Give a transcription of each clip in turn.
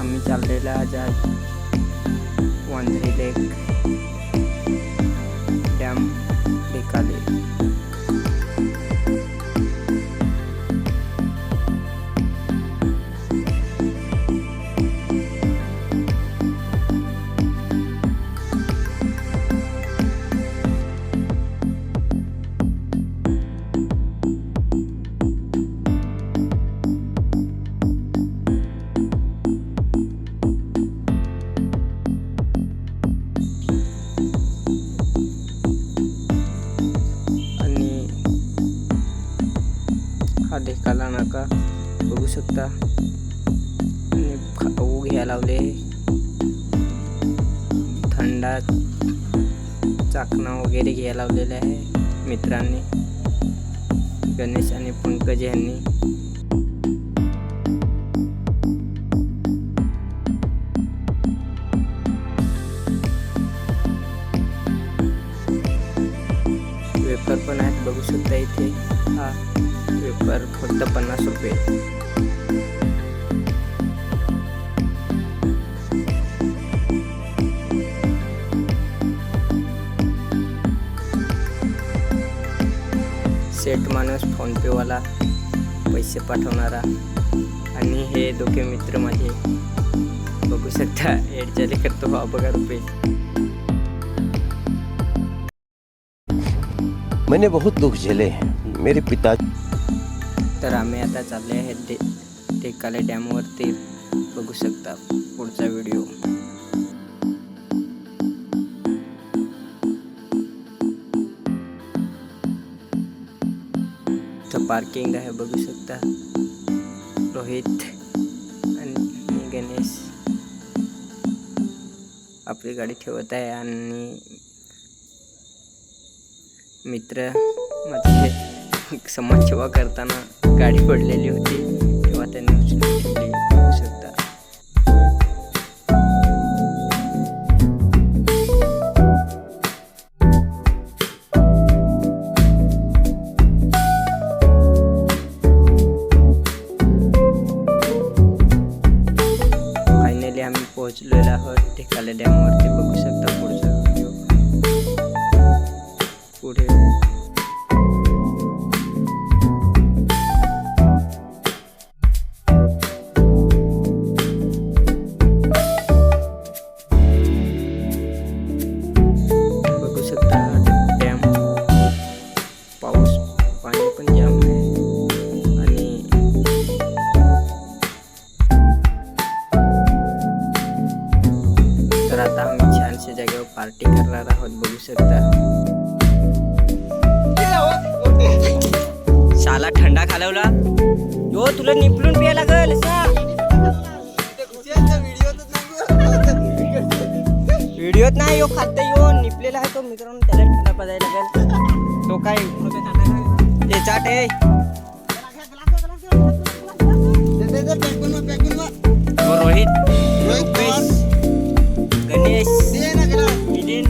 आम्ही चाललेला आज वांद्रे लेक डॅम ढेकाले. हा ढेकाला नाका बघू शकता. आणि खाऊ घ्यायला लावले, थंडा चाकणा वगैरे घ्यायला लावलेले आहे मित्रांनी, गणेश आणि पंकज यांनी. वेफर पण आहेत बघू शकता इथे. हा वेफर फक्त 50 रुपये. सेट माणूस फोनपे वाला पैसे पाठवणारा. आणि हे दोघे मित्र माझे बघू शकता. एडजले करतो बघा रुपये. मैंने बहुत दुख झेले मेरे पिता. तर आम्ही आता चालले आहे ढेकाले डॅमवरती. बघू शकता पुढचा व्हिडिओ. इथं पार्किंग आहे बघू शकता. रोहित आणि गणेश आपली गाडी ठेवत आहे. आणि मित्र माझे समाजसेवा करताना गाडी पडलेली होती तेव्हा त्यांनी उचलून ठेवली बघू शकता. फायनली आम्ही पोहोचलेलो आहोत ढेकाले डॅमवरती. बघू शकता पुढचा व्हिडिओ. पुढे बघू शकता डॅम. पाऊस पाणी पण जाम आहे. आणि तर आता आम्ही छानशा जागेवर पार्टी करणार आहोत बघू शकता. शाला थंडा खालवला यो, तुला निपलून प्यायला लागल. व्हिडिओत नाही यो खाते यो निपलेला आहे तो मित्रांनो. त्याला थंडा पाजायला लागेल. तो काय ते चाट आहे. रोहित, गणेश, मिलिंद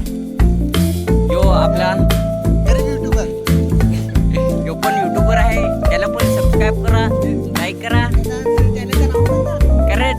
यो आपला यो पण युट्यूबर आहे. त्याला पण सबस्क्राईब करा, लाईक करा. करे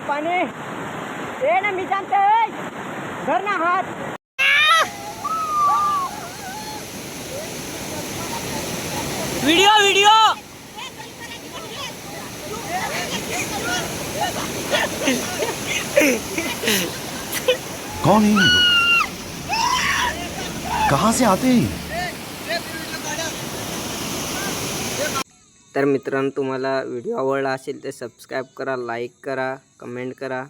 पानी ए ना मी जानते धर ना हाथ वीडियो कौन है ये लोग? कहाँ से आते हैं? तर मित्रांनो तुम्हाला व्हिडिओ आवडला असेल तर सबस्क्राईब करा, लाईक करा, कमेंट करा.